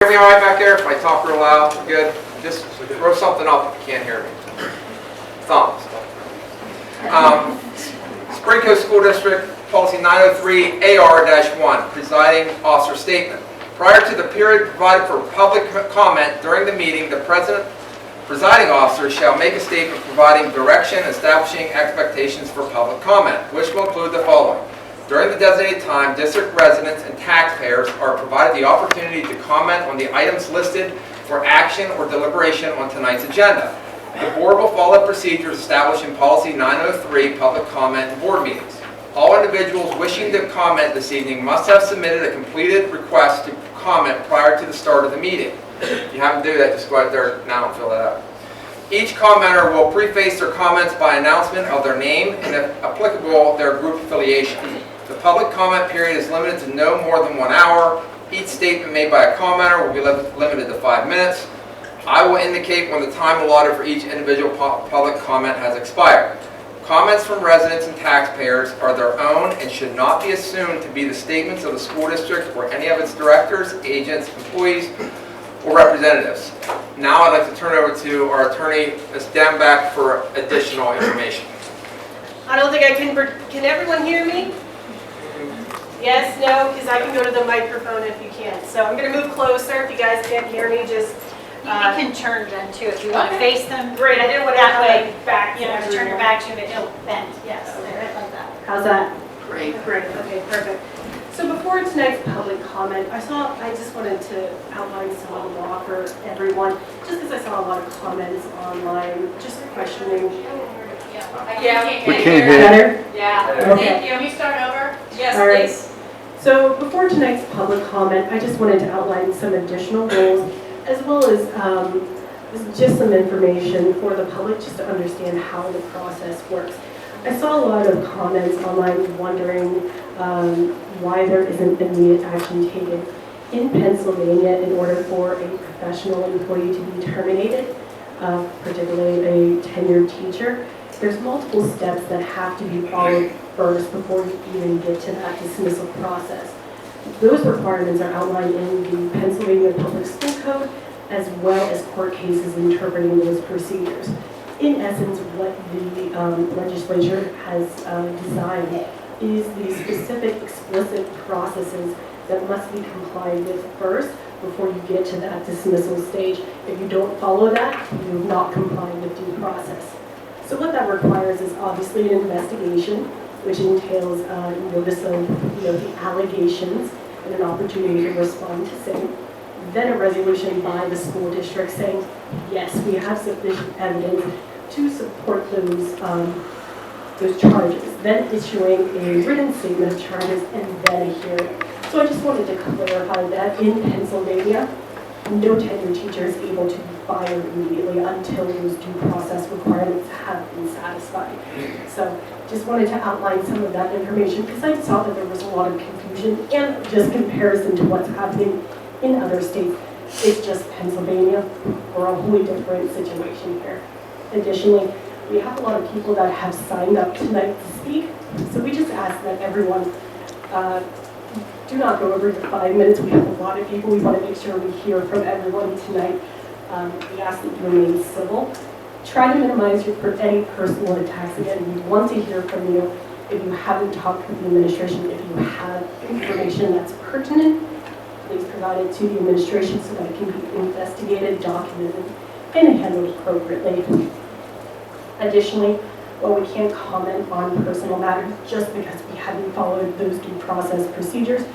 Hear me all right back there? If I talk real loud, good? Just throw something up if you can't hear me. Thumbs. Spring Pa School District Policy 903 AR-1, Presiding Officer Statement. Prior to the period provided for public comment during the meeting, the presiding officer shall make a statement providing direction, establishing expectations for public comment, which will include the following. During the designated time, district residents and taxpayers are provided the opportunity to comment on the items listed for action or deliberation on tonight's agenda. The board will follow procedures established in Policy 903, Public Comment in Board Meetings. All individuals wishing to comment this evening must have submitted a completed request to comment prior to the start of the meeting. If you haven't done that, just go out there now and fill that out. Each commenter will preface their comments by announcement of their name and, if applicable, their group affiliation. The public comment period is limited to no more than 1 hour. Each statement made by a commenter will be limited to 5 minutes. I will indicate when the time allotted for each individual public comment has expired. Comments from residents and taxpayers are their own and should not be assumed to be the statements of the school district or any of its directors, agents, employees, or representatives. Now I'd like to turn it over to our attorney, Ms. Dembeck, for additional information. I don't think I can everyone hear me? Yes, no, because I can go to the microphone if you can't. So I'm going to move closer. If you guys can't hear me, just... You can turn them too if you want to face them. Great, I didn't want to That way, back. you know, turn your back to it, it'll bend. Yes, right like that. How's that? Great. Great, okay, perfect. So before tonight's public comment, I just wanted to outline some of the law for everyone, just because I saw a lot of comments online, just questioning. Yeah, We can't hear. Better? Yeah, Okay. thank you. Can you start over? Yes, All right. please. So before tonight's public comment, I just wanted to outline some additional rules, as well as just some information for the public, just to understand how the process works. I saw a lot of comments online wondering why there isn't immediate action taken. In Pennsylvania, in order for a professional employee to be terminated, particularly a tenured teacher, there's multiple steps that have to be followed first before you even get to that dismissal process. Those requirements are outlined in the Pennsylvania Public School Code, as well as court cases interpreting those procedures. In essence, what the legislature has designed is the specific explicit processes that must be complied with first before you get to that dismissal stage. If you don't follow that, you're not complying with due process. So what that requires is obviously an investigation, which entails notice of the allegations and an opportunity to respond to same. Then a resolution by the school district saying, yes, we have sufficient evidence to support those charges. Then issuing a written statement of charges and then a hearing. So I just wanted to clarify that in Pennsylvania, no tenured teacher is able to be fired immediately until those due process requirements have been satisfied. So just wanted to outline some of that information because I saw that there was a lot of confusion and just comparison to what's happening in other states. It's just Pennsylvania. We're a wholly different situation here. Additionally, we have a lot of people that have signed up tonight to speak. So we just ask that everyone do not go over the 5 minutes. We have a lot of people. We want to make sure we hear from everyone tonight. We ask that you remain civil. Try to minimize any personal attacks. Again, we want to hear from you. If you haven't talked with the administration, if you have information that's pertinent, please provide it to the administration so that it can be investigated, documented, and handled appropriately. Additionally, while we can't comment on personal matters just because we haven't followed those due process procedures,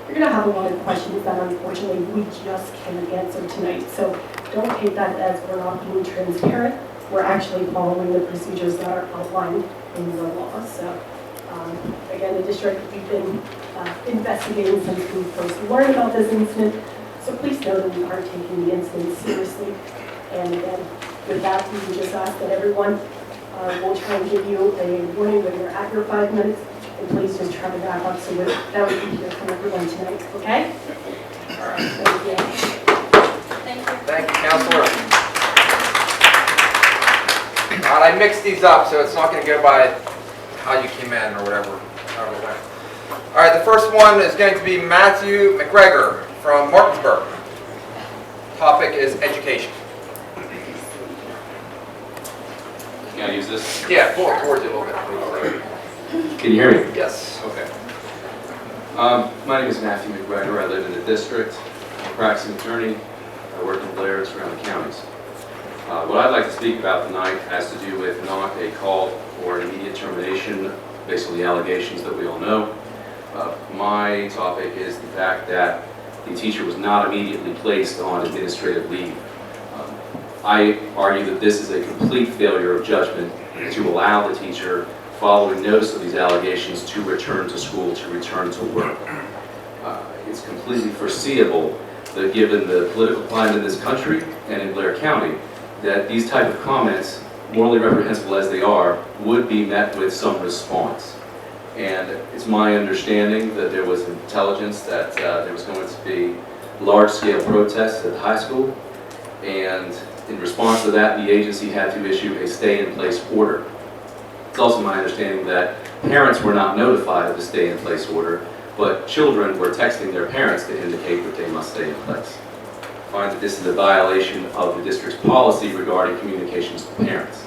you're going to have a lot of questions that unfortunately we just can't answer tonight. So don't take that as we're not being transparent. We're actually following the procedures that are outlined in the law. So again, the district, we've been investigating since we first learned about this incident. So please know that we are taking the incident seriously. And again, with that, we would just ask that everyone will try and give you a warning when you're at your 5 minutes. And please just try to wrap up so that we can hear from everyone tonight, okay? All right, thank you. Thank you. Thank you, Counselor. All right, I mixed these up, so it's not going to go by how you came in or whatever. However it went. All right, the first one is going to be Matthew McGregor from Martinsburg. topic is education. Can I use this? Yeah, pull it towards you a little bit, please. Can you hear me? Yes. Okay. My name is Matthew McGregor. I live in the district. I'm a practicing attorney. I work in Blair and surrounding counties. What I'd like to speak about tonight has to do with not a call for an immediate termination based on the allegations that we all know. My topic is the fact that the teacher was not immediately placed on administrative leave. I argue that this is a complete failure of judgment to allow the teacher, following notice of these allegations, to return to school, to return to work. It's completely foreseeable that given the political climate in this country and in Blair County, that these type of comments, morally reprehensible as they are, would be met with some response. And it's my understanding that there was intelligence that there was going to be large-scale protests at the high school, and in response to that, the agency had to issue a stay-in-place order. It's also my understanding that parents were not notified of the stay-in-place order, but children were texting their parents to indicate that they must stay in place. I find that this is a violation of the district's policy regarding communications to parents.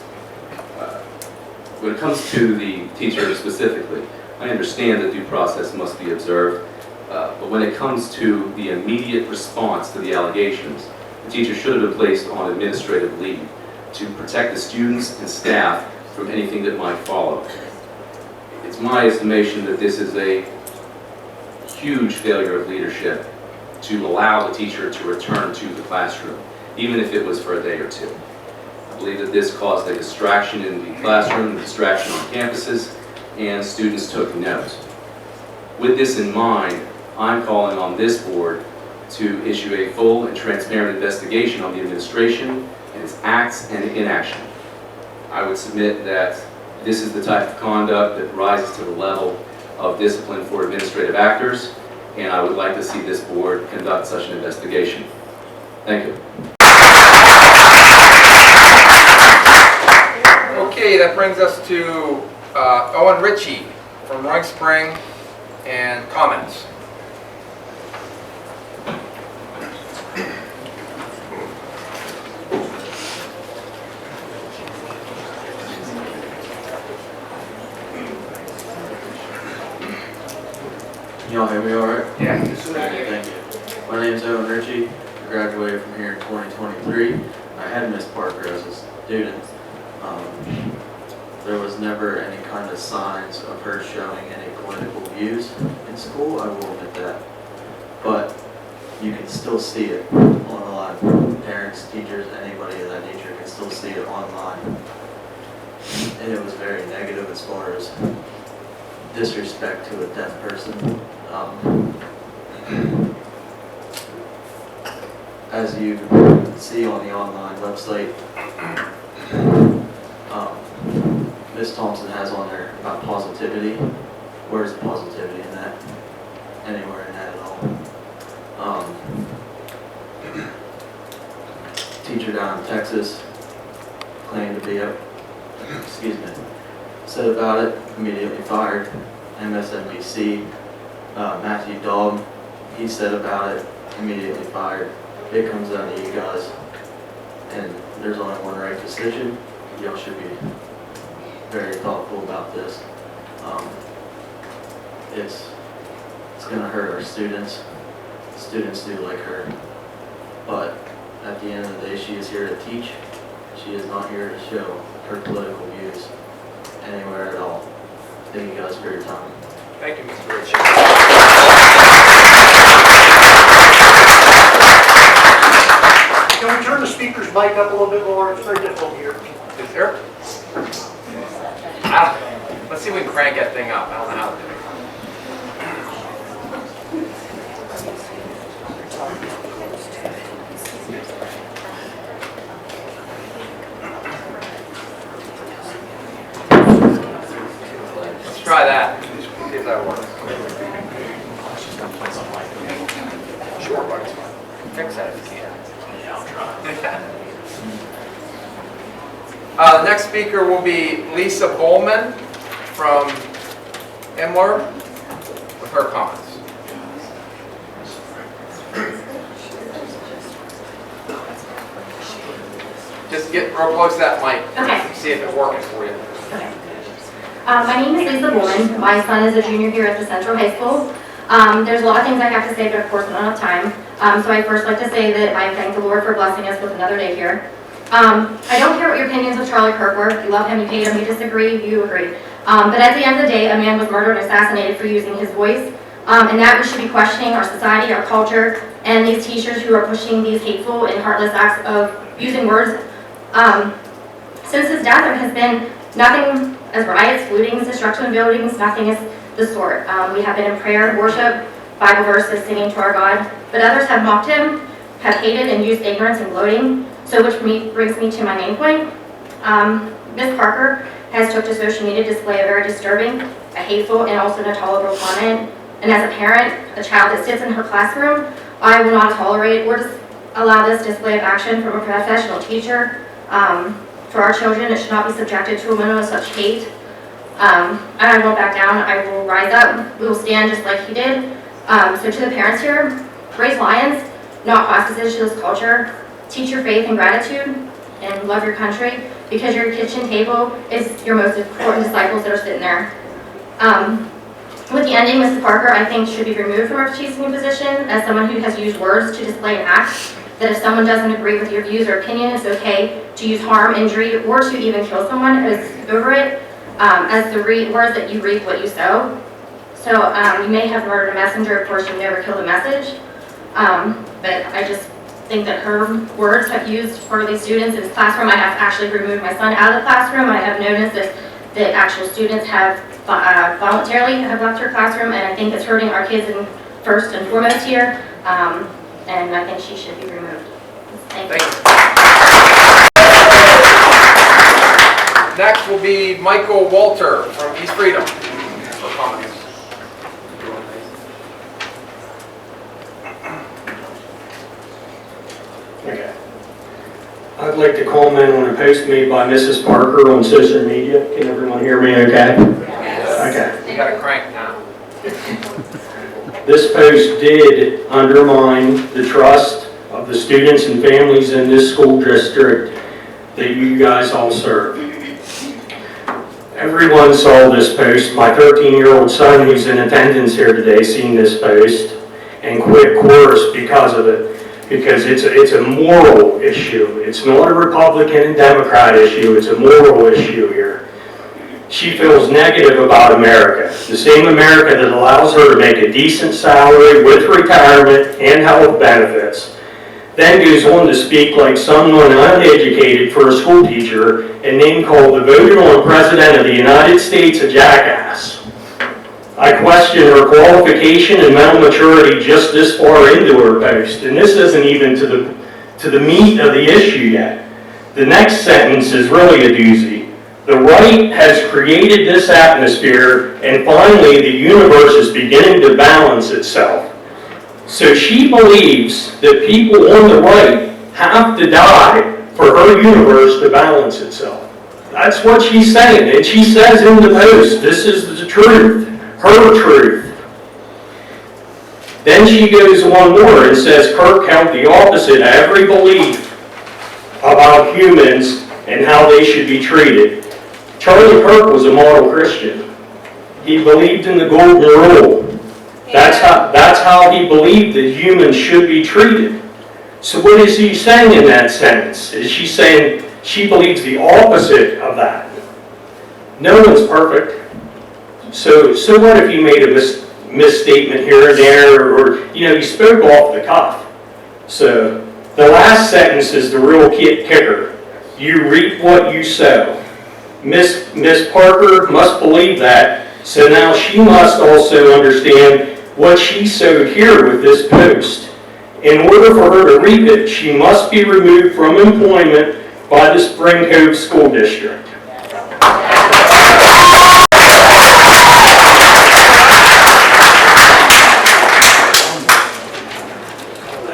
When it comes to the teacher specifically, I understand that due process must be observed, but when it comes to the immediate response to the allegations, the teacher should have been placed on administrative leave to protect the students and staff from anything that might follow. It's my estimation that this is a huge failure of leadership to allow the teacher to return to the classroom, even if it was for a day or two. I believe that this caused a distraction in the classroom, a distraction on campuses, and students took note. With this in mind, I'm calling on this board to issue a full and transparent investigation on the administration and its acts and inaction. I would submit that this is the type of conduct that rises to the level of discipline for administrative actors, and I would like to see this board conduct such an investigation. Thank you. Okay, that brings us to Owen Ritchie from Roaring Spring, and comments. Can y'all hear me all right? Yeah. Thank you. My name is Owen Ritchie. I graduated from here in 2023. I had Miss Parker as a student. There was never any kind of signs of her showing any political views in school, I will admit that. But you can still see it online. Parents, teachers, anybody of that nature can still see it online. And it was very negative as far as disrespect to a deaf person. As you see on the online website, Ms. Thompson has on there about positivity. Where's the positivity in that? Anywhere in that at all. Teacher down in Texas claimed to be said about it, immediately fired. MSNBC, Matthew Daub, he said about it, immediately fired. It comes down to you guys, and there's only one right decision. Y'all should be very thoughtful about this. It's gonna hurt our students. Students do like her, but at the end of the day, she is here to teach. She is not here to show her political views anywhere at all. Thank you guys for your time. Thank you, Mr. Ritchie. Can we turn the speaker's mic up a little bit more? It's very difficult to hear. Is there? Let's see if we can crank that thing up. I don't know how to do it. Let's try that. See if that works. Sure, buddy. Fix that if you can. Yeah, I'll try. The next speaker will be Lisa Bowman from Imler with her comments. Just get real close to that mic. Okay. See if it's working for you. Okay. My name is Lisa Bowman. My son is a junior here at the Central High School. There's a lot of things I have to say, but of course we don't have time. So I'd first like to say that I thank the Lord for blessing us with another day here. I don't care what your opinions of Charlie Kirk were. You love him, you hate him, you disagree, you agree. But at the end of the day, a man was murdered and assassinated for using his voice. And that we should be questioning our society, our culture, and these teachers who are pushing these hateful and heartless acts of using words. Since his death, there has been nothing as riots, lootings, destruction of buildings, nothing is the sort. We have been in prayer, worship, Bible verses, singing to our God, but others have mocked him, have hated and used ignorance and gloating. So which brings me to my main point. Ms. Parker has took to social media to display a very disturbing, a hateful, and also an intolerable comment. And as a parent, a child that sits in her classroom, I will not tolerate or allow this display of action from a professional teacher. For our children, it should not be subjected to a moment of such hate. And I won't back down. I will rise up. We will stand just like he did. So to the parents here, raise lions, not hostages to this culture. Teach your faith and gratitude and love your country, because your kitchen table is your most important disciples that are sitting there. With the ending, Mrs. Parker, I think, should be removed from her teaching position as someone who has used words to display an act that if someone doesn't agree with your views or opinion, it's okay to use harm, injury, or to even kill someone who's over it, as the words that you reap what you sow. So you may have murdered a messenger, of course you never killed a message, but I just think that her words have used for these students in this classroom. I have actually removed my son out of the classroom. I have noticed that actual students have voluntarily have left her classroom, and I think it's hurting our kids first and foremost here, and I think she should be removed. Thank you. Next will be Michael Walter from East Freedom for comments. Okay. I'd like to comment on a post made by Mrs. Parker on social media. Can everyone hear me okay? Yes. Okay. You got a crank now. This post did undermine the trust of the students and families in this school district that you guys all serve. Everyone saw this post. My 13-year-old son, who's in attendance here today, seen this post and quit course because of it. Because it's a moral issue. It's not a Republican and Democrat issue, it's a moral issue here. She feels negative about America, the same America that allows her to make a decent salary with retirement and health benefits, then goes on to speak like someone uneducated for a school teacher and name called the voted on President of the United States a jackass. I question her qualification and mental maturity just this far into her post, and this isn't even to the meat of the issue yet. The next sentence is really a doozy. The right has created this atmosphere, and finally the universe is beginning to balance itself. So she believes that people on the right have to die for her universe to balance itself. That's what she's saying, and she says in the post, this is the truth. Her truth. Then she goes on more and says Kirk held the opposite of every belief about humans and how they should be treated. Charlie Kirk was a model Christian. He believed in the golden rule. That's how he believed that humans should be treated. So what is he saying in that sentence? Is she saying she believes the opposite of that? No one's perfect. So what if you made a misstatement here and there, or you spoke off the cuff? So the last sentence is the real kicker. You reap what you sow. Miss Parker must believe that, so now she must also understand what she sowed here with this post. In order for her to reap it, she must be removed from employment by the Spring Cove School District.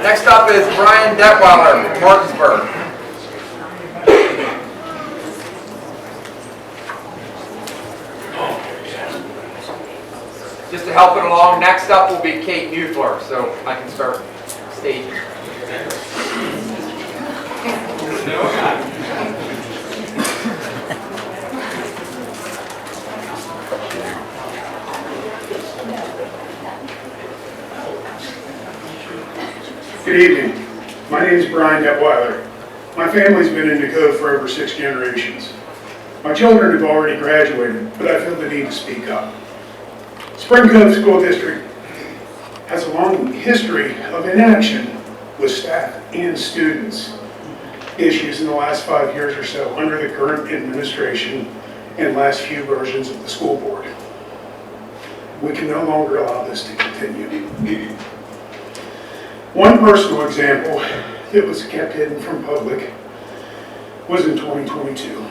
Next up is Brian Detweiler from Martinsburg. Just to help it along, next up will be Kate Muethler, so I can start staging. Good evening. My name is Brian Detweiler. My family's been in Dakota for over 6 generations. My children have already graduated, but I feel the need to speak up. Spring Cove School District has a long history of inaction with staff and students. Issues in the last 5 years or so under the current administration and last few versions of the school board. We can no longer allow this to continue. One personal example that was kept hidden from public was in 2022.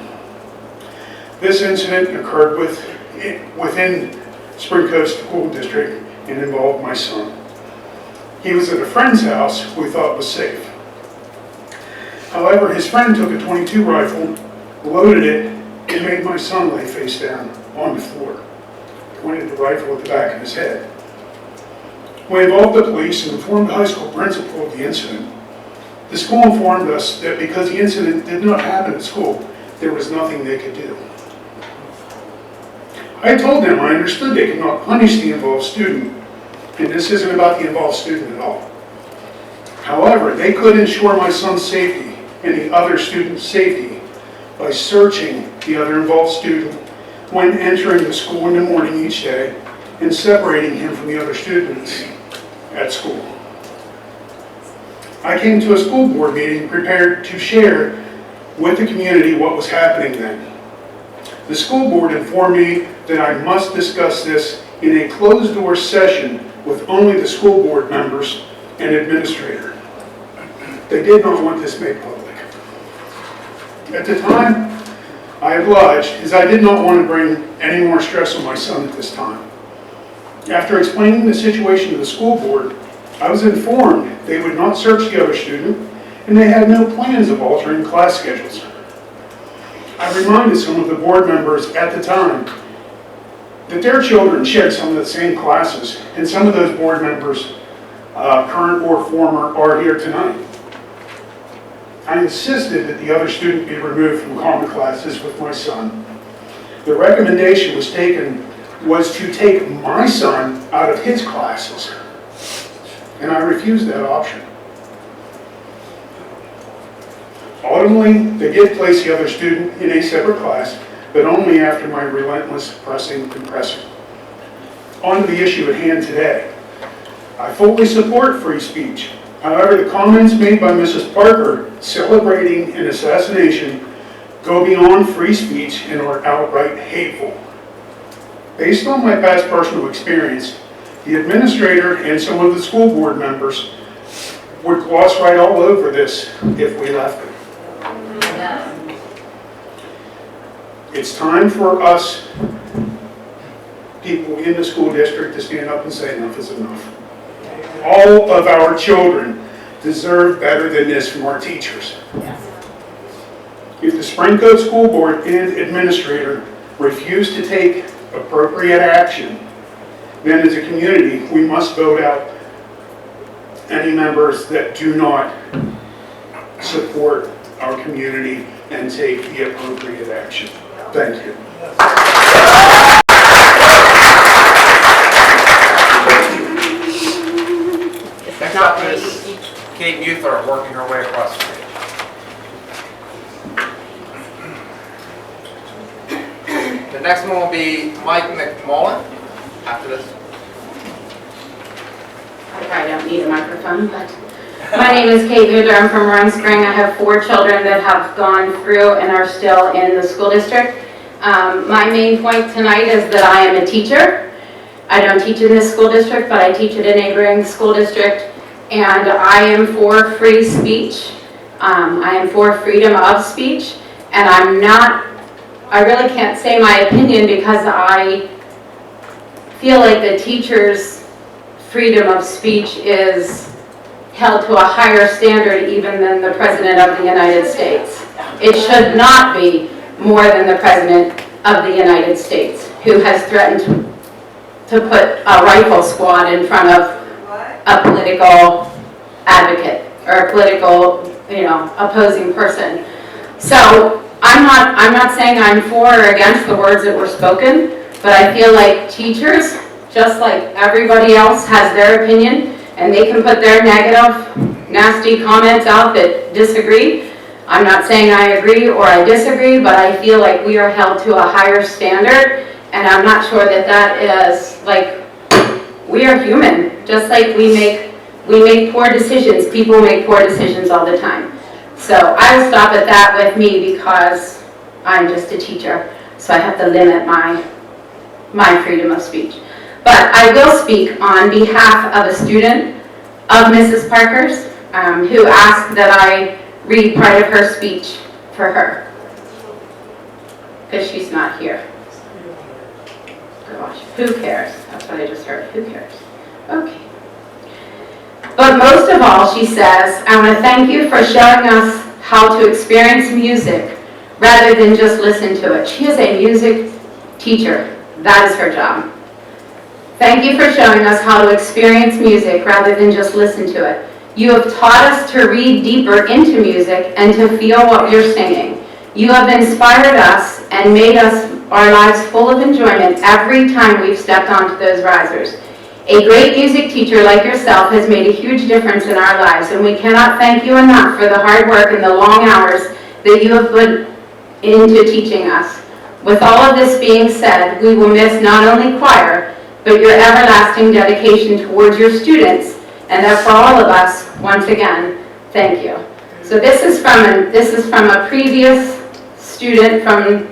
This incident occurred within Spring Cove School District and involved my son. He was at a friend's house who we thought was safe. However, his friend took a .22 rifle, loaded it, and made my son lay face down on the floor, pointed the rifle at the back of his head. We involved the police and informed the high school principal of the incident. The school informed us that because the incident did not happen at school, there was nothing they could do. I told them I understood they could not punish the involved student, and this isn't about the involved student at all. However, they could ensure my son's safety and the other student's safety by searching the other involved student when entering the school in the morning each day and separating him from the other students at school. I came to a school board meeting prepared to share with the community what was happening then. The school board informed me that I must discuss this in a closed-door session with only the school board members and administrator. They did not want this made public. At the time, I obliged, as I did not want to bring any more stress on my son at this time. After explaining the situation to the school board, I was informed they would not search the other student, and they had no plans of altering class schedules. I reminded some of the board members at the time that their children shared some of the same classes, and some of those board members, current or former, are here tonight. I insisted that the other student be removed from common classes with my son. The recommendation was to take my son out of his classes, and I refused that option. Ultimately, they did place the other student in a separate class, but only after my relentless pressing and pressing. On to the issue at hand today. I fully support free speech. However, the comments made by Mrs. Parker celebrating an assassination go beyond free speech and are outright hateful. Based on my past personal experience, the administrator and some of the school board members would gloss right all over this if we left it. It's time for us, people in the school district, to stand up and say enough is enough. All of our children deserve better than this from our teachers. If the Spring Cove School Board and administrator refuse to take appropriate action, then as a community, we must vote out any members that do not support our community and take the appropriate action. Thank you. Next up is Kate Muthler, working her way across the stage. The next one will be Mike McMullen after this. I probably don't need a microphone, but my name is Kate Muthler. I'm from Roaring Spring. I have 4 children that have gone through and are still in the school district. My main point tonight is that I am a teacher. I don't teach in this school district, but I teach at a neighboring school district. And I am for free speech. I am for freedom of speech. And I really can't say my opinion because I feel like the teachers' freedom of speech is held to a higher standard even than the President of the United States. It should not be more than the President of the United States, who has threatened to put a rifle squad in front of a political advocate or a political, opposing person. So I'm not saying I'm for or against the words that were spoken, but I feel like teachers, just like everybody else, has their opinion, and they can put their negative, nasty comments out that disagree. I'm not saying I agree or I disagree, but I feel like we are held to a higher standard, and I'm not sure that that is, like, we are human, just like we make poor decisions. People make poor decisions all the time. So I will stop at that with me because I'm just a teacher, so I have to limit my freedom of speech. But I will speak on behalf of a student of Mrs. Parker's who asked that I read part of her speech for her, because she's not here. Gosh, who cares? That's what I just heard. Who cares? Okay. But most of all, she says, I want to thank you for showing us how to experience music rather than just listen to it. She is a music teacher. That is her job. Thank you for showing us how to experience music rather than just listen to it. You have taught us to read deeper into music and to feel what you're singing. You have inspired us and made our lives full of enjoyment every time we've stepped onto those risers. A great music teacher like yourself has made a huge difference in our lives, and we cannot thank you enough for the hard work and the long hours that you have put into teaching us. With all of this being said, we will miss not only choir, but your everlasting dedication towards your students, and that for all of us, once again, thank you. So this is from a previous student from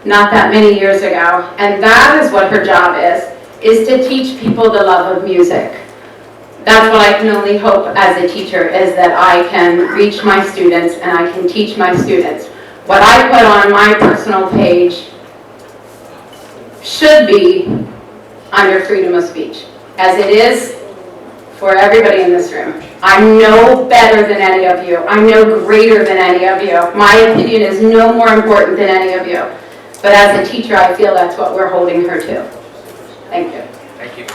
not that many years ago, and that is what her job is to teach people the love of music. That's what I can only hope as a teacher, is that I can reach my students and I can teach my students. What I put on my personal page should be under freedom of speech, as it is for everybody in this room. I'm no better than any of you. I'm no greater than any of you. My opinion is no more important than any of you. But as a teacher, I feel that's what we're holding her to. Thank you. Thank you.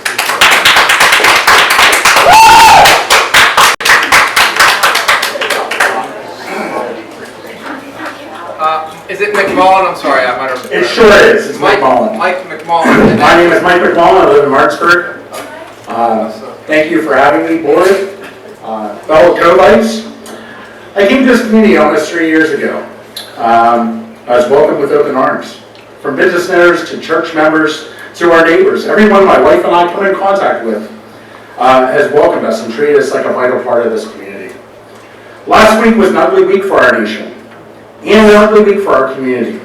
Is it McMullen? I'm sorry, I might have... It sure is. It's Mike McMullen. McMullen. My name is Mike McMullen. I live in Martinsburg. Thank you for having me, board. Fellow co-lights. I came to this community almost 3 years ago. I was welcomed with open arms. From business owners to church members to our neighbors, everyone my wife and I come in contact with has welcomed us and treated us like a vital part of this community. Last week was an ugly week for our nation and an ugly week for our community.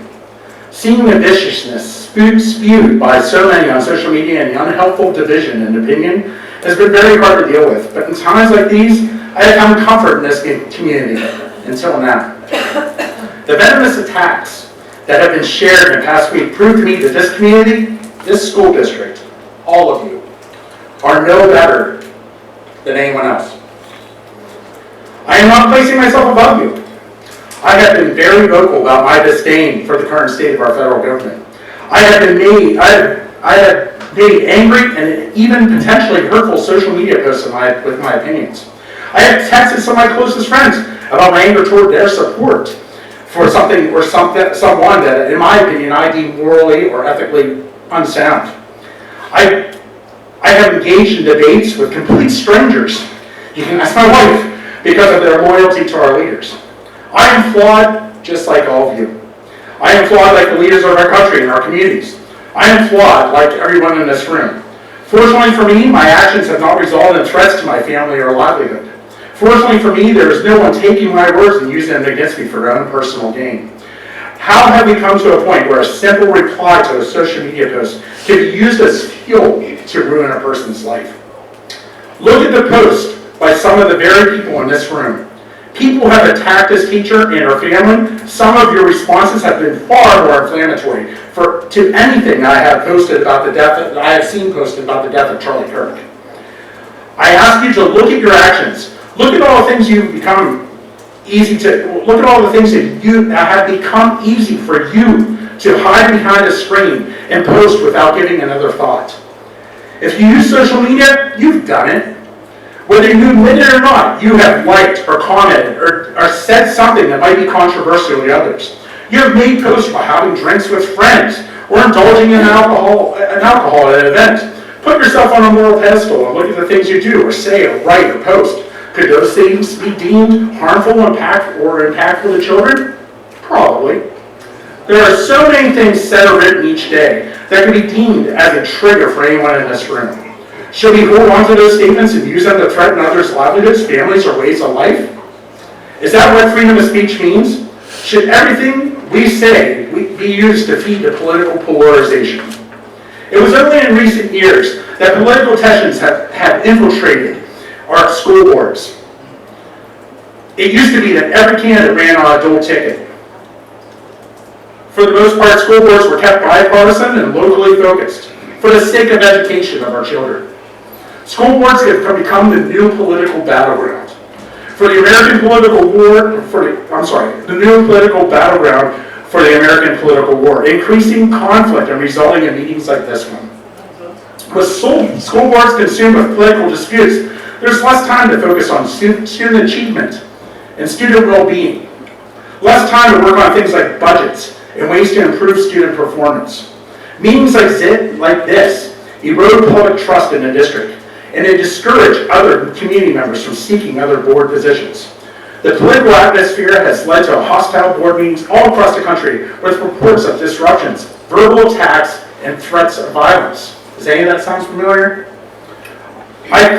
Seeing the viciousness spewed by so many on social media and the unhelpful division and opinion has been very hard to deal with. But in times like these, I have found comfort in this community until now. The venomous attacks that have been shared in the past week prove to me that this community, this school district, all of you, are no better than anyone else. I am not placing myself above you. I have been very vocal about my disdain for the current state of our federal government. I have made angry and even potentially hurtful social media posts with my opinions. I have texted some of my closest friends about my anger toward their support for something or someone that, in my opinion, I deem morally or ethically unsound. I have engaged in debates with complete strangers, you can ask my wife, because of their loyalty to our leaders. I am flawed just like all of you. I am flawed like the leaders of our country and our communities. I am flawed like everyone in this room. Fortunately for me, my actions have not resulted in threats to my family or livelihood. Fortunately for me, there is no one taking my words and using them against me for their own personal gain. How have we come to a point where a simple reply to a social media post can be used as fuel to ruin a person's life? Look at the post by some of the very people in this room. People have attacked this teacher and her family. Some of your responses have been far more inflammatory to anything I have posted about the death that I have seen posted about the death of Charlie Kirk. I ask you to look at your actions. Look at all the things you've become easy to. Look at all the things that have become easy for you to hide behind a screen and post without giving another thought. If you use social media, you've done it. Whether you admit it or not, you have liked or commented or said something that might be controversial to others. You have made posts about having drinks with friends or indulging in alcohol at an event. Put yourself on a moral pedestal and look at the things you do or say or write or post. Could those things be deemed harmful or impactful to children? Probably. There are so many things said or written each day that can be deemed as a trigger for anyone in this room. Should we hold on to those statements and use them to threaten others' livelihoods, families, or ways of life? Is that what freedom of speech means? Should everything we say be used to feed the political polarization? It was only in recent years that political tensions have infiltrated our school boards. It used to be that every candidate ran on a dual ticket. For the most part, school boards were kept bipartisan and locally focused for the sake of education of our children. School boards have become the new political battleground. For the American political war, the new political battleground for the American political war, increasing conflict and resulting in meetings like this one. With school boards consumed with political disputes, there's less time to focus on student achievement and student well-being. Less time to work on things like budgets and ways to improve student performance. Meetings like this erode public trust in the district, and they discourage other community members from seeking other board positions. The political atmosphere has led to hostile board meetings all across the country with reports of disruptions, verbal attacks, and threats of violence. Does any of that sound familiar? I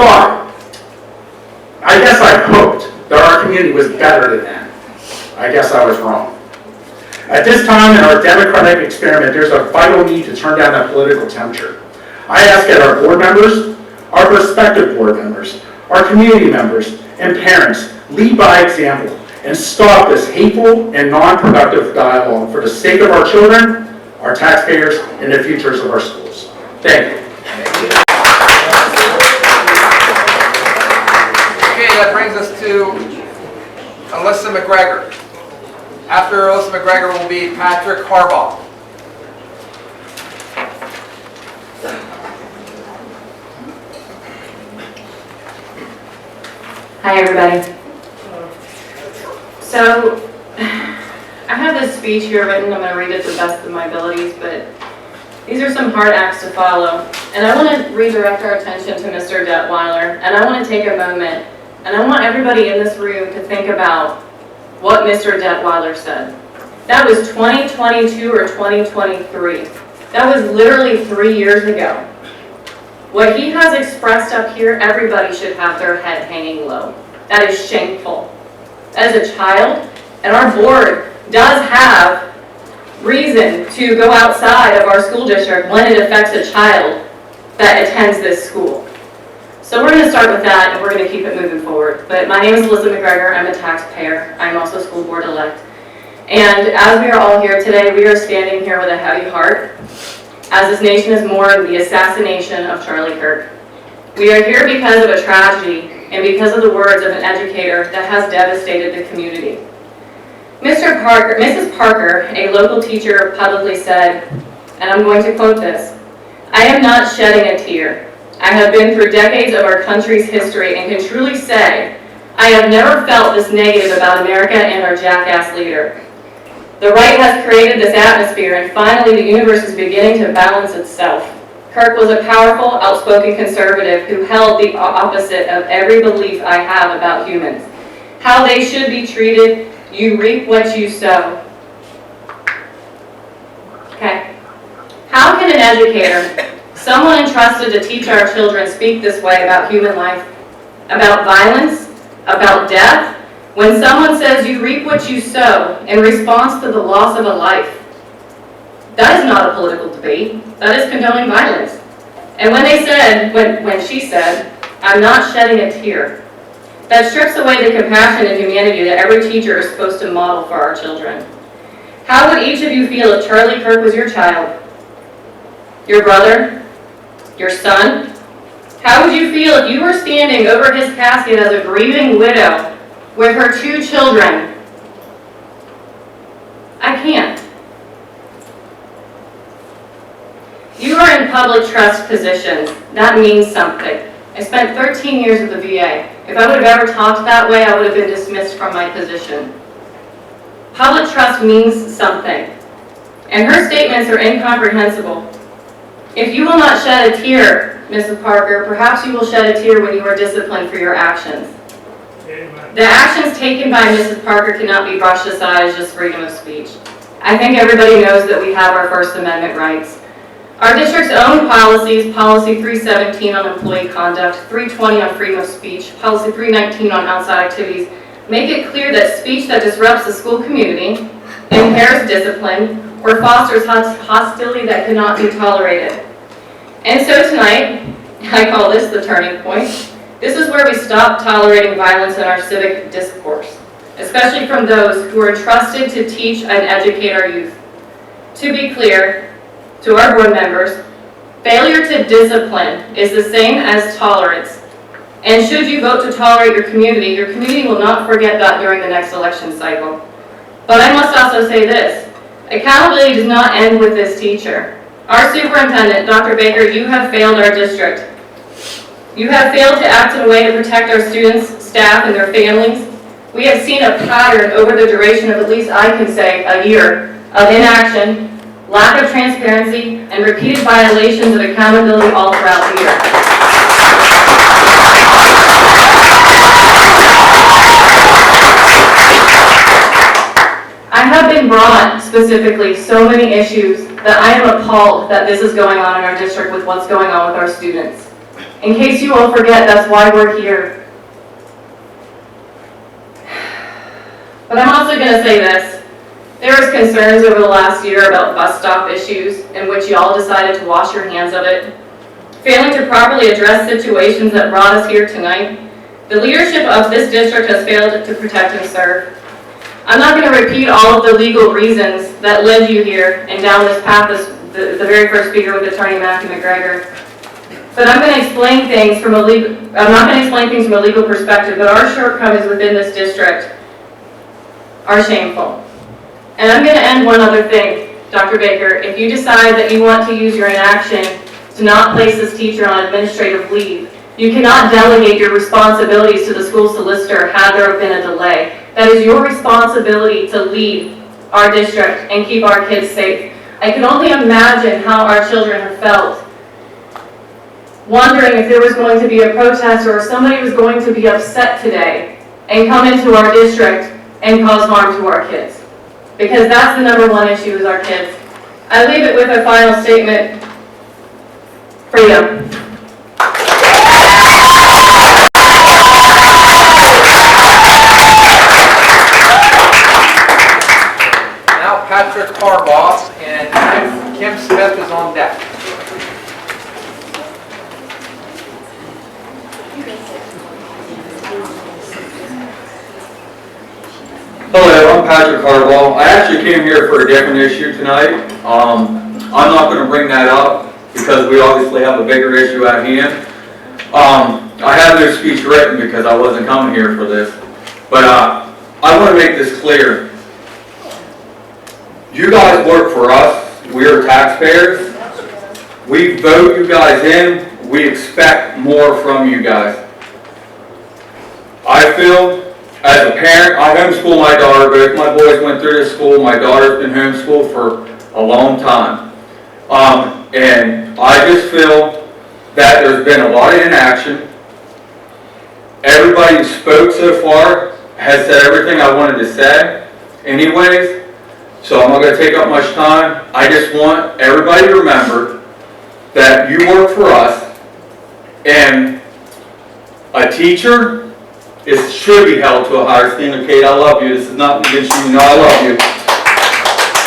guess I hoped that our community was better than that. I guess I was wrong. At this time in our democratic experiment, there's a vital need to turn down that political temperature. I ask that our board members, our prospective board members, our community members, and parents lead by example and stop this hateful and non-productive dialogue for the sake of our children, our taxpayers, and the futures of our schools. Thank you. Okay, that brings us to Alyssa McGregor. After Alyssa McGregor will be Patrick Harbaugh. Hi, everybody. So, I have this speech here written. I'm going to read it to the best of my abilities, but these are some hard acts to follow. And I want to redirect our attention to Mr. Detweiler, and I want to take a moment, and I want everybody in this room to think about what Mr. Detweiler said. That was 2022 or 2023. That was literally 3 years ago. What he has expressed up here, everybody should have their head hanging low. That is shameful. As a child, and our board does have reason to go outside of our school district when it affects a child that attends this school. So we're going to start with that, and we're going to keep it moving forward. But my name is Alyssa McGregor. I'm a taxpayer. I'm also school board elect. And as we are all here today, we are standing here with a heavy heart, as this nation has mourned the assassination of Charlie Kirk. We are here because of a tragedy and because of the words of an educator that has devastated the community. Mrs. Parker, a local teacher, publicly said, and I'm going to quote this, "I am not shedding a tear. I have been through decades of our country's history and can truly say I have never felt this negative about America and our jackass leader. The right has created this atmosphere, and finally the universe is beginning to balance itself. Kirk was a powerful, outspoken conservative who held the opposite of every belief I have about humans. How they should be treated, you reap what you sow." Okay. How can an educator, someone entrusted to teach our children, speak this way about human life, about violence, about death, when someone says you reap what you sow in response to the loss of a life? That is not a political debate. That is condoning violence. And when she said, "I'm not shedding a tear," that strips away the compassion and humanity that every teacher is supposed to model for our children. How would each of you feel if Charlie Kirk was your child, your brother, your son? How would you feel if you were standing over his casket as a grieving widow with her 2 children? I can't. You are in public trust positions. That means something. I spent 13 years at the VA. If I would have ever talked that way, I would have been dismissed from my position. Public trust means something. And her statements are incomprehensible. If you will not shed a tear Mrs. Parker, perhaps you will shed a tear when you are disciplined for your actions. The actions taken by Mrs. Parker cannot be brushed aside as just freedom of speech. I think everybody knows that we have our First Amendment rights. Our district's own policies, Policy 317 on employee conduct, 320 on freedom of speech, Policy 319 on outside activities, make it clear that speech that disrupts the school community, impairs discipline, or fosters hostility that cannot be tolerated. And so tonight, I call this the turning point. This is where we stop tolerating violence in our civic discourse, especially from those who are entrusted to teach and educate our youth. To be clear, to our board members, failure to discipline is the same as tolerance. And should you vote to tolerate your community will not forget that during the next election cycle. But I must also say this, accountability does not end with this teacher. Our superintendent, Dr. Baker, you have failed our district. You have failed to act in a way to protect our students, staff, and their families. We have seen a pattern over the duration of at least, I can say, a year of inaction, lack of transparency, and repeated violations of accountability all throughout the year. I have been brought specifically so many issues that I am appalled that this is going on in our district with what's going on with our students. In case you all forget, that's why we're here. But I'm also going to say this. There was concerns over the last year about bus stop issues in which you all decided to wash your hands of it. Failing to properly address situations that brought us here tonight, the leadership of this district has failed to protect and serve. I'm not going to repeat all of the legal reasons that led you here and down this path as the very first speaker with Attorney Matthew McGregor. But I'm going to explain things from a legal, I'm not going to explain things from a legal perspective, but our shortcomings within this district are shameful. And I'm going to end one other thing, Dr. Baker. If you decide that you want to use your inaction to not place this teacher on administrative leave, you cannot delegate your responsibilities to the school solicitor had there have been a delay. That is your responsibility to lead our district and keep our kids safe. I can only imagine how our children have felt, wondering if there was going to be a protest or if somebody was going to be upset today and come into our district and cause harm to our kids. Because that's the number one issue is our kids. I leave it with a final statement. Freedom. Now Patrick Harbaugh and Kim Smith is on deck. Hello, I'm Patrick Harbaugh. I actually came here for a different issue tonight. I'm not going to bring that up because we obviously have a bigger issue at hand. I have no speech written because I wasn't coming here for this. But I want to make this clear. You guys work for us. We are taxpayers. We vote you guys in. We expect more from you guys. I feel, as a parent, I homeschool my daughter. Both my boys went through this school. My daughter's been homeschooled for a long time. And I just feel that there's been a lot of inaction. Everybody who spoke so far has said everything I wanted to say anyways, so I'm not going to take up much time. I just want everybody to remember that you work for us, and a teacher should be held to a higher standard. Kate, I love you. This is not against you. You know I love you.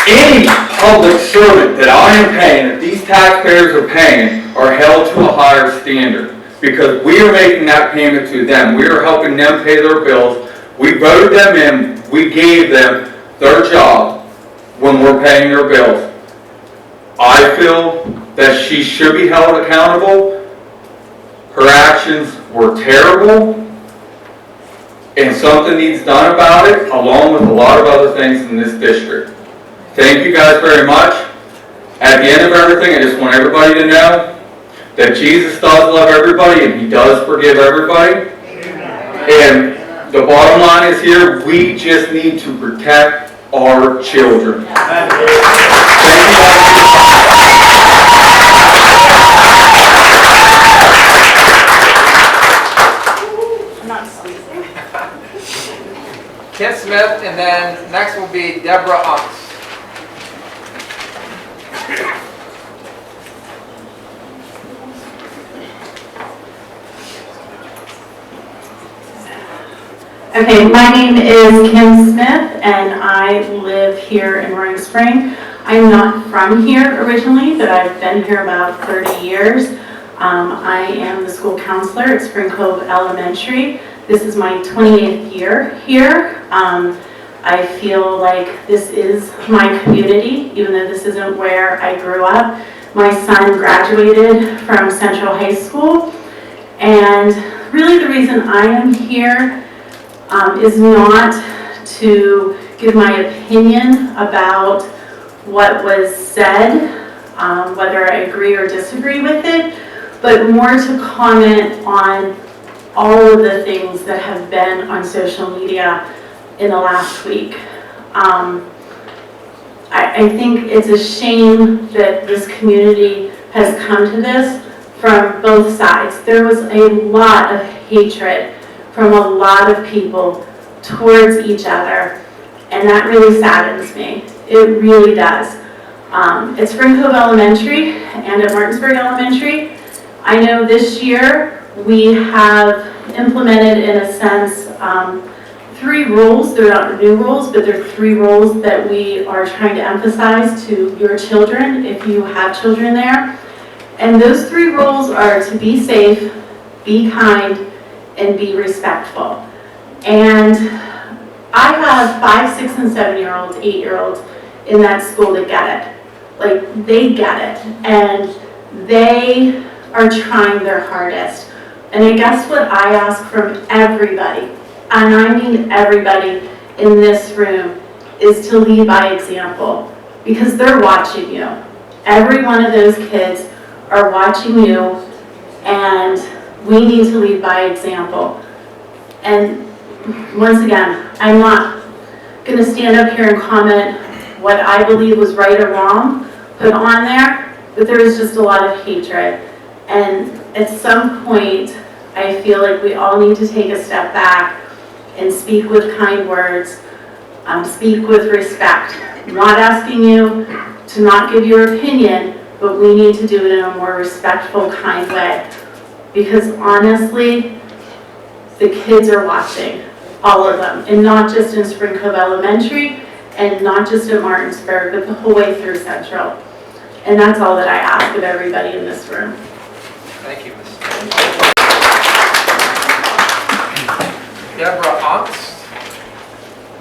Any public servant that I am paying, that these taxpayers are paying, are held to a higher standard because we are making that payment to them. We are helping them pay their bills. We voted them in. We gave them their job when we're paying their bills. I feel that she should be held accountable. Her actions were terrible. And something needs done about it, along with a lot of other things in this district. Thank you guys very much. At the end of everything, I just want everybody to know that Jesus does love everybody and He does forgive everybody. And the bottom line is here, we just need to protect our children. Thank you guys. Kim Smith, and then next will be Deborah Unks. Okay, my name is Kim Smith, and I live here in Roaring Spring. I'm not from here originally, but I've been here about 30 years. I am the school counselor at Spring Cove Elementary. This is my 28th year here. I feel like this is my community, even though this isn't where I grew up. My son graduated from Central High School, and really the reason I am here is not to give my opinion about what was said, whether I agree or disagree with it, but more to comment on all of the things that have been on social media in the last week. I think it's a shame that this community has come to this from both sides. There was a lot of hatred from a lot of people towards each other, and that really saddens me. It really does. At Spring Cove Elementary and at Martinsburg Elementary, I know this year we have implemented, in a sense, 3 rules. They're not new rules, but they're 3 rules that we are trying to emphasize to your children if you have children there. And those 3 rules are to be safe, be kind, and be respectful. And I have 5, 6, and 7-year-olds, 8-year-olds in that school that get it. Like, they get it. And they are trying their hardest. And I guess what I ask from everybody, and I mean everybody in this room, is to lead by example. Because they're watching you. Every one of those kids are watching you, and we need to lead by example. And once again, I'm not going to stand up here and comment what I believe was right or wrong put on there, but there is just a lot of hatred. And at some point, I feel like we all need to take a step back and speak with kind words, speak with respect. I'm not asking you to not give your opinion, but we need to do it in a more respectful, kind way. Because honestly, the kids are watching, all of them, and not just in Spring Cove Elementary, and not just at Martinsburg, but the whole way through Central. And that's all that I ask of everybody in this room. Thank you, Ms. Deborah Unks.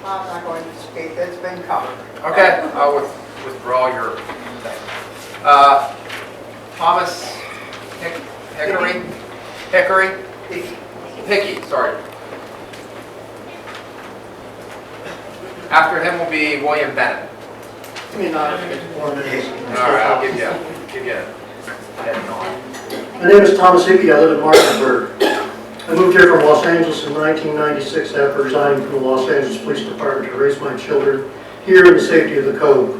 I'm not going to speak, it's been covered. Okay, I'll withdraw your thing. Thomas Hickey, sorry. After him will be William Bennett. I mean, it's more than easy. All right, I'll give you a head nod. My name is Thomas Hickey. I live in Martinsburg. I moved here from Los Angeles in 1996 after resigning from the Los Angeles Police Department to raise my children here in the safety of the Cove.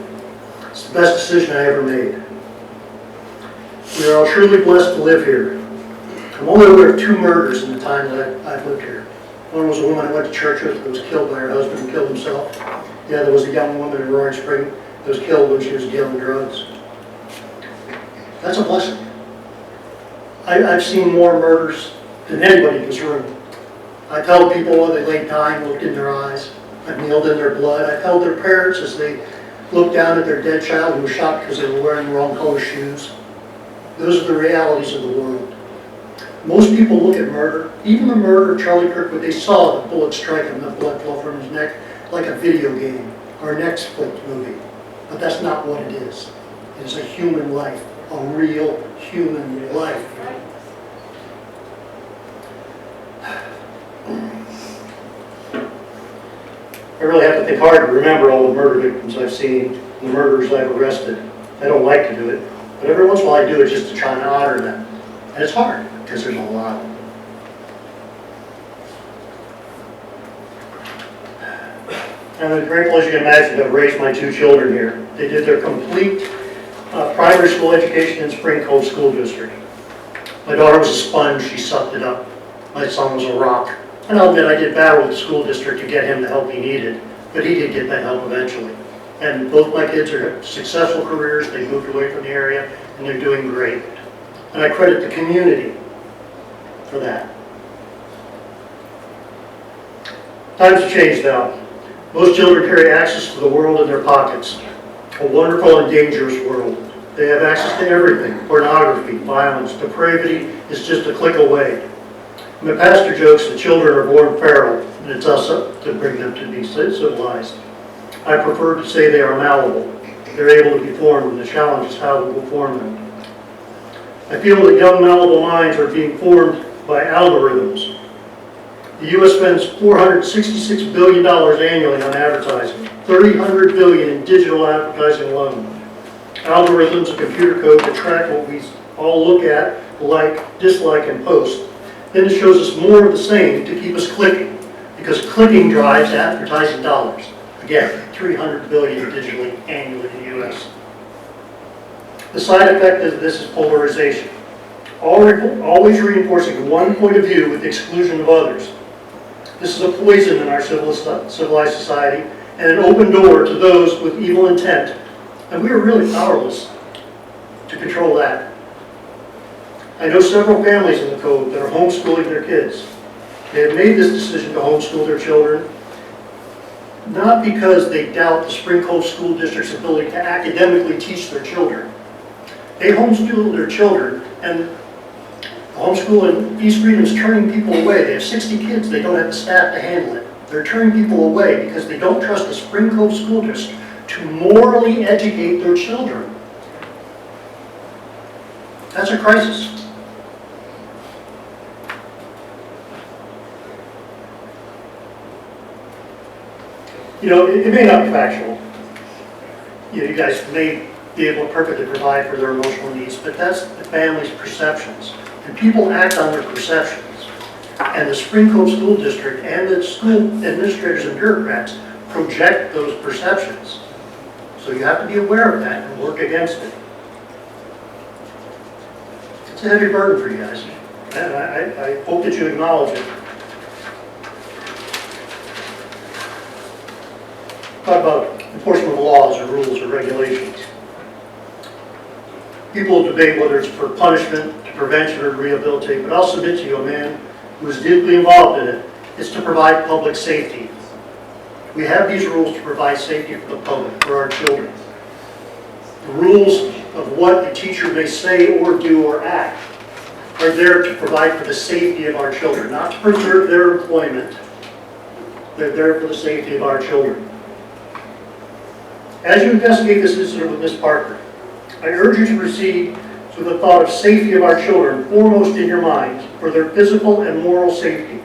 It's the best decision I ever made. We are all truly blessed to live here. I'm only aware of 2 murders in the time that I've lived here. One was a woman I went to church with that was killed by her husband and killed himself. The other was a young woman in Roaring Spring that was killed when she was dealing drugs. That's a blessing. I've seen more murders than anybody in this room. I've held people while they laid dying, looked in their eyes. I've kneeled in their blood. I've held their parents as they looked down at their dead child who was shot because they were wearing the wrong color shoes. Those are the realities of the world. Most people look at murder, even the murder of Charlie Kirkwood, they saw the bullet strike him, the blood flow from his neck, like a video game or a Netflix movie. But that's not what it is. It is a human life, a real human life. I really have to think hard to remember all the murder victims I've seen, the murderers I've arrested. I don't like to do it, but every once in a while I do it just to try and honor them. And it's hard, because there's a lot of them. And with great pleasure, you can imagine, to have raised my 2 children here. They did their complete primary school education in Spring Cove School District. My daughter was a sponge, she sucked it up. My son was a rock. And I'll admit, I did battle with the school district to get him the help he needed, but he did get that help eventually. And both my kids are successful careers, they moved away from the area, and they're doing great. And I credit the community for that. Times have changed now. Most children carry access to the world in their pockets, a wonderful and dangerous world. They have access to everything, pornography, violence, depravity is just a click away. My pastor jokes that children are born feral, and it's us to bring them to be civilized. I prefer to say they are malleable. They're able to be formed, and the challenge is how we will form them. I feel that young malleable minds are being formed by algorithms. The U.S. spends $466 billion annually on advertising, $300 billion in digital advertising alone. Algorithms and computer code that track what we all look at, like, dislike, and post. Then it shows us more of the same to keep us clicking, because clicking drives advertising dollars. Again, $300 billion digitally annually in the U.S. The side effect of this is polarization, always reinforcing one point of view with the exclusion of others. This is a poison in our civilized society and an open door to those with evil intent, and we are really powerless to control that. I know several families in the Cove that are homeschooling their kids. They have made this decision to homeschool their children, not because they doubt the Spring Cove School District's ability to academically teach their children. They homeschool their children, and homeschool in East Freedom is turning people away. They have 60 kids, they don't have the staff to handle it. They're turning people away because they don't trust the Spring Cove School District to morally educate their children. That's a crisis. You know, it may not be factual. You guys may be able to perfectly provide for their emotional needs, but that's the family's perceptions. And people act on their perceptions. And the Spring Cove School District and the school administrators and bureaucrats project those perceptions. So you have to be aware of that and work against it. It's a heavy burden for you guys. And I hope that you acknowledge it. Talk about enforcement of laws or rules or regulations. People debate whether it's for punishment, to prevention, or to rehabilitate, but I'll submit to you, a man who is deeply involved in it, is to provide public safety. We have these rules to provide safety for the public, for our children. The rules of what a teacher may say or do or act are there to provide for the safety of our children, not to preserve their employment. They're there for the safety of our children. As you investigate this incident with Ms. Parker, I urge you to proceed with the thought of safety of our children foremost in your minds for their physical and moral safety.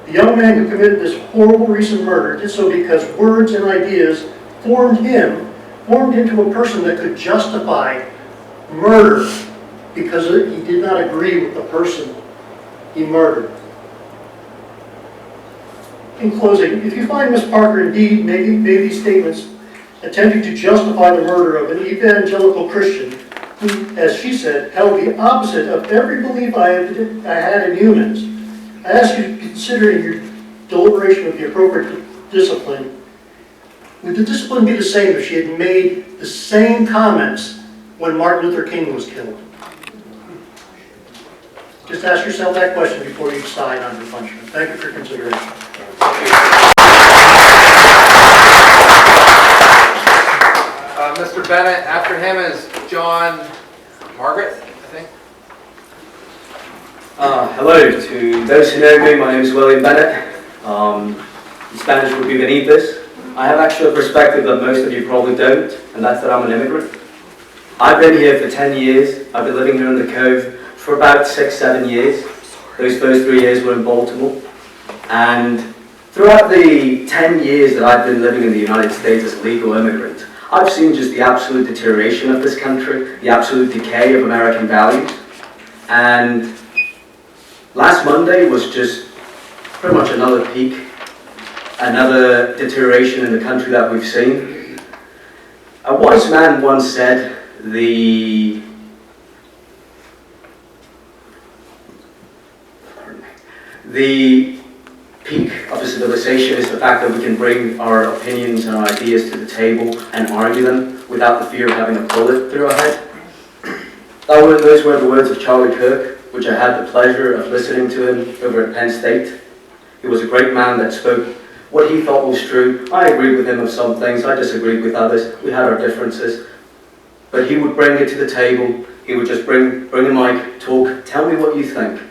The young man who committed this horrible recent murder did so because words and ideas formed into a person that could justify murder because he did not agree with the person he murdered. In closing, if you find Ms. Parker indeed made these statements attempting to justify the murder of an evangelical Christian who, as she said, held the opposite of every belief I had in humans, I ask you to consider in your deliberation of the appropriate discipline, would the discipline be the same if she had made the same comments when Martin Luther King was killed? Just ask yourself that question before you decide on your punishment. Thank you for your consideration. Mr. Bennett, after him is John Margaret, I think. Hello to those who know me, my name is William Bennett. In Spanish would be Benitez. I have actually a perspective that most of you probably don't, and that's that I'm an immigrant. I've been here for 10 years. I've been living here in the Cove for about 6-7 years. Those first 3 years were in Baltimore. And throughout the 10 years that I've been living in the United States as a legal immigrant, I've seen just the absolute deterioration of this country, the absolute decay of American values. And last Monday was just pretty much another peak, another deterioration in the country that we've seen. A wise man once said, the peak of a civilization is the fact that we can bring our opinions and our ideas to the table and argue them without the fear of having a bullet through our head. Those were the words of Charlie Kirk, which I had the pleasure of listening to him over at Penn State. He was a great man that spoke what he thought was true. I agreed with him of some things, I disagreed with others, we had our differences. But he would bring it to the table, he would just bring a mic, talk, tell me what you think.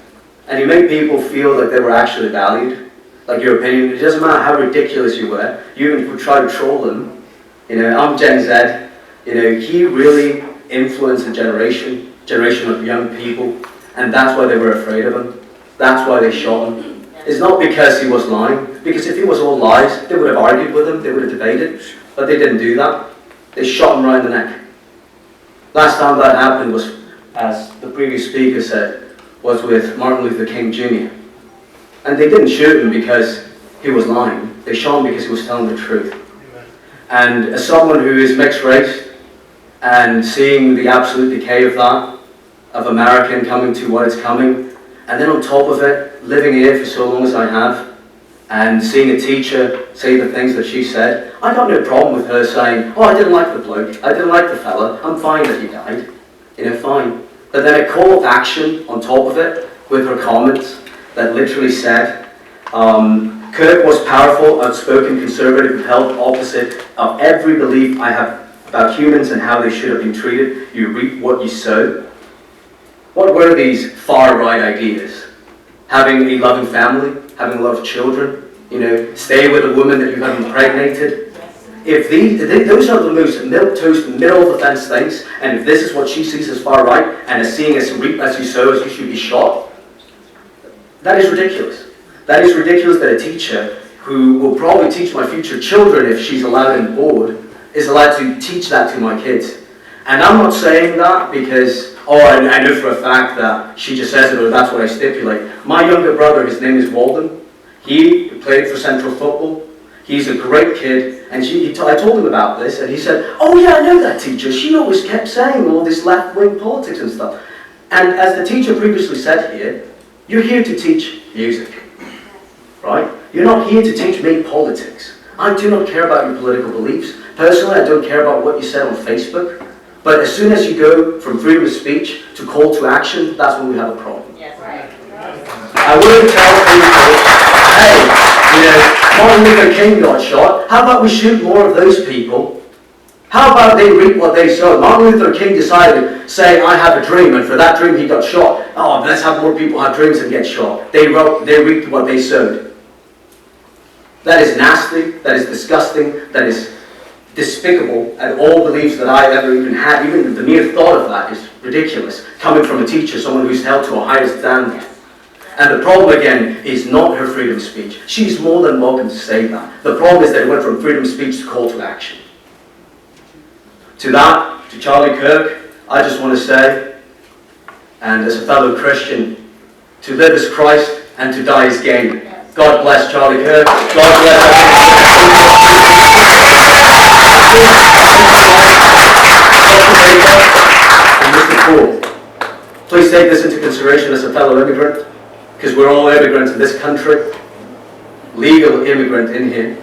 And he made people feel like they were actually valued, like your opinion. It doesn't matter how ridiculous you were, you even would try to troll them. I'm Gen Z, he really influenced a generation of young people, and that's why they were afraid of him. That's why they shot him. It's not because he was lying, because if he was all lies, they would have argued with him, they would have debated, but they didn't do that. They shot him right in the neck. Last time that happened was, as the previous speaker said, was with Martin Luther King Jr. And they didn't shoot him because he was lying. They shot him because he was telling the truth. And as someone who is mixed race, and seeing the absolute decay of that, of American coming to what is coming, and then on top of it, living here for so long as I have, and seeing a teacher say the things that she said, I got no problem with her saying, oh, I didn't like the bloke, I didn't like the fella, I'm fine that he died, fine. But then a call of action on top of it, with her comments, that literally said, Kirk was powerful, outspoken, conservative, who held opposite of every belief I have about humans and how they should have been treated. You reap what you sow. What were these far-right ideas? Having a loving family, having a lot of children, stay with a woman that you have impregnated. If those are the most milquetoast, middle-of-the-fence things, and if this is what she sees as far-right, and as seeing as reap as you sow, as you should be shot, that is ridiculous. That is ridiculous that a teacher who will probably teach my future children, if she's allowed on board, is allowed to teach that to my kids. And I'm not saying that because, I know for a fact that she just says it, or that's what I stipulate. My younger brother, his name is Walden. He played for Central Football. He's a great kid. And I told him about this, and he said, oh yeah, I know that teacher. She always kept saying all this left-wing politics and stuff. And as the teacher previously said here, you're here to teach music, right? You're not here to teach me politics. I do not care about your political beliefs. Personally, I don't care about what you said on Facebook. But as soon as you go from freedom of speech to call to action, that's when we have a problem. Yes, right. I wouldn't tell people, hey, Martin Luther King got shot. How about we shoot more of those people? How about they reap what they sowed? Martin Luther King decided, say, I have a dream, and for that dream he got shot. Oh, let's have more people have dreams and get shot. They reaped what they sowed. That is nasty, that is disgusting, that is despicable, and all beliefs that I ever even had, even the mere thought of that is ridiculous, coming from a teacher, someone who's held to a higher standard. And the problem again is not her freedom of speech. She's more than welcome to say that. The problem is that it went from freedom of speech to call to action. To that, to Charlie Kirk, I just want to say, and as a fellow Christian, to live as Christ and to die as gain. God bless Charlie Kirk. God bless Mr. Please take this into consideration as a fellow immigrant, because we're all immigrants in this country, legal immigrant in here.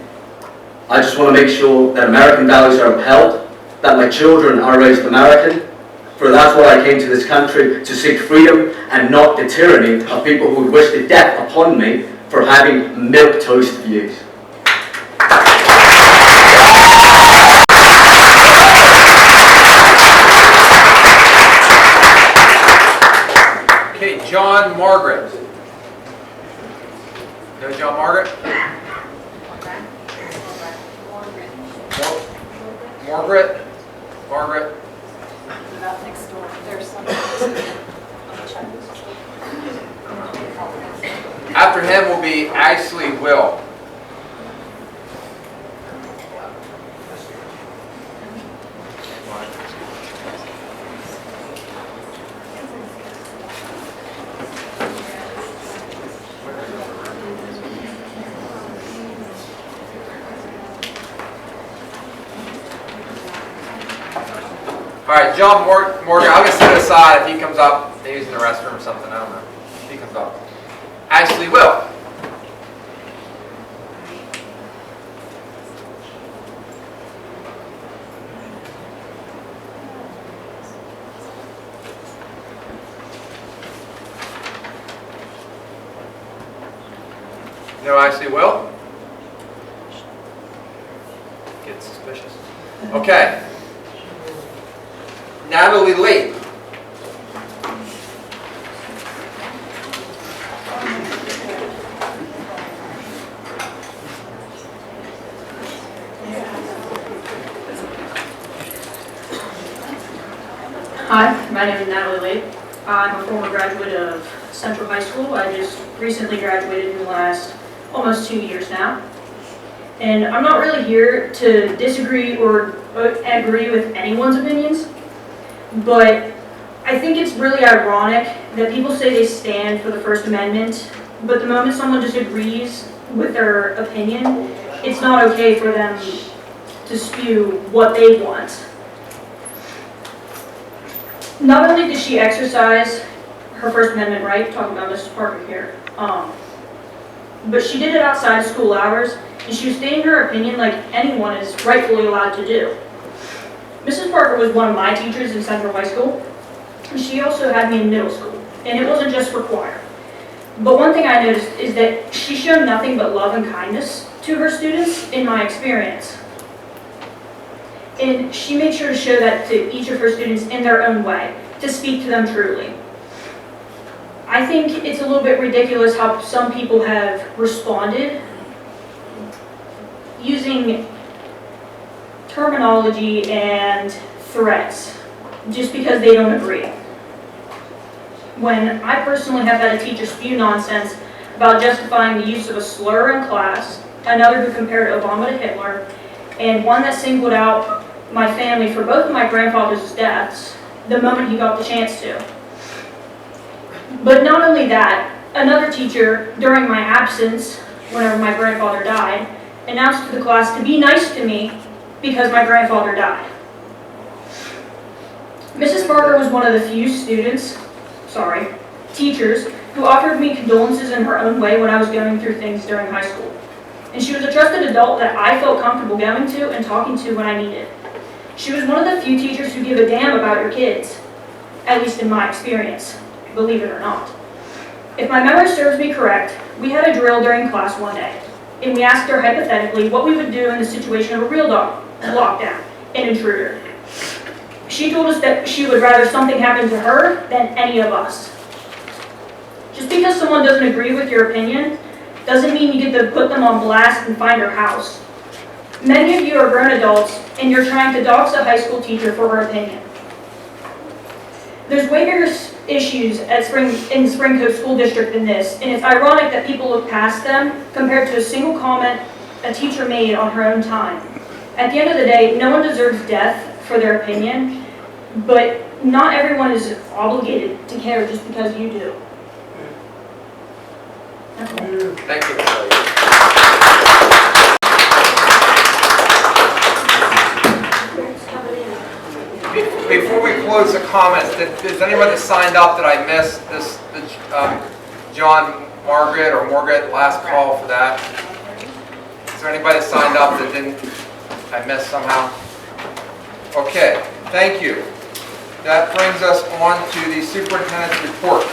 I just want to make sure that American values are upheld, that my children are raised American, for that's what I came to this country, to seek freedom and not the tyranny of people who would wish the death upon me for having milquetoast views. Okay, John Margaret. No John Margaret? Margaret? Margaret? About next door. There's some. After him will be Ashley Will. All right, John Morgan, I'm going to set it aside if he comes up. He's in the restroom or something, I don't know. If he comes up. Ashley Will. No, actually will. Get suspicious. Okay. Natalie Lee. Hi, my name is Natalie Lee. I'm a former graduate of Central High School. I just recently graduated in the last almost 2 years now. And I'm not really here to disagree or agree with anyone's opinions, but I think it's really ironic that people say they stand for the First Amendment, but the moment someone disagrees with their opinion, it's not okay for them to spew what they want. Not only did she exercise her First Amendment right, talking about Mrs. Parker here, but she did it outside of school hours, and she was stating her opinion like anyone is rightfully allowed to do. Mrs. Parker was one of my teachers in Central High School, and she also had me in middle school, and it wasn't just for choir. But one thing I noticed is that she showed nothing but love and kindness to her students in my experience. And she made sure to show that to each of her students in their own way, to speak to them truly. I think it's a little bit ridiculous how some people have responded using terminology and threats just because they don't agree. When I personally have had a teacher spew nonsense about justifying the use of a slur in class, another who compared Obama to Hitler, and one that singled out my family for both of my grandfather's deaths the moment he got the chance to. But not only that, another teacher, during my absence, whenever my grandfather died, announced to the class to be nice to me because my grandfather died. Mrs. Parker was one of the few teachers, who offered me condolences in her own way when I was going through things during high school. And she was a trusted adult that I felt comfortable going to and talking to when I needed. She was one of the few teachers who give a damn about your kids, at least in my experience, believe it or not. If my memory serves me correct, we had a drill during class one day, and we asked her hypothetically what we would do in the situation of a real dog, lockdown, an intruder. She told us that she would rather something happen to her than any of us. Just because someone doesn't agree with your opinion doesn't mean you get to put them on blast and find her house. Many of you are grown adults, and you're trying to dox a high school teacher for her opinion. There's way bigger issues in Spring Cove School District than this, and it's ironic that people look past them compared to a single comment a teacher made on her own time. At the end of the day, no one deserves death for their opinion, but not everyone is obligated to care just because you do. Thank you. Before we close the comments, does anybody that signed up that I missed this, John, Margaret, or Margaret, last call for that? Is there anybody that signed up that I missed somehow? Okay, thank you. That brings us on to the superintendent's report.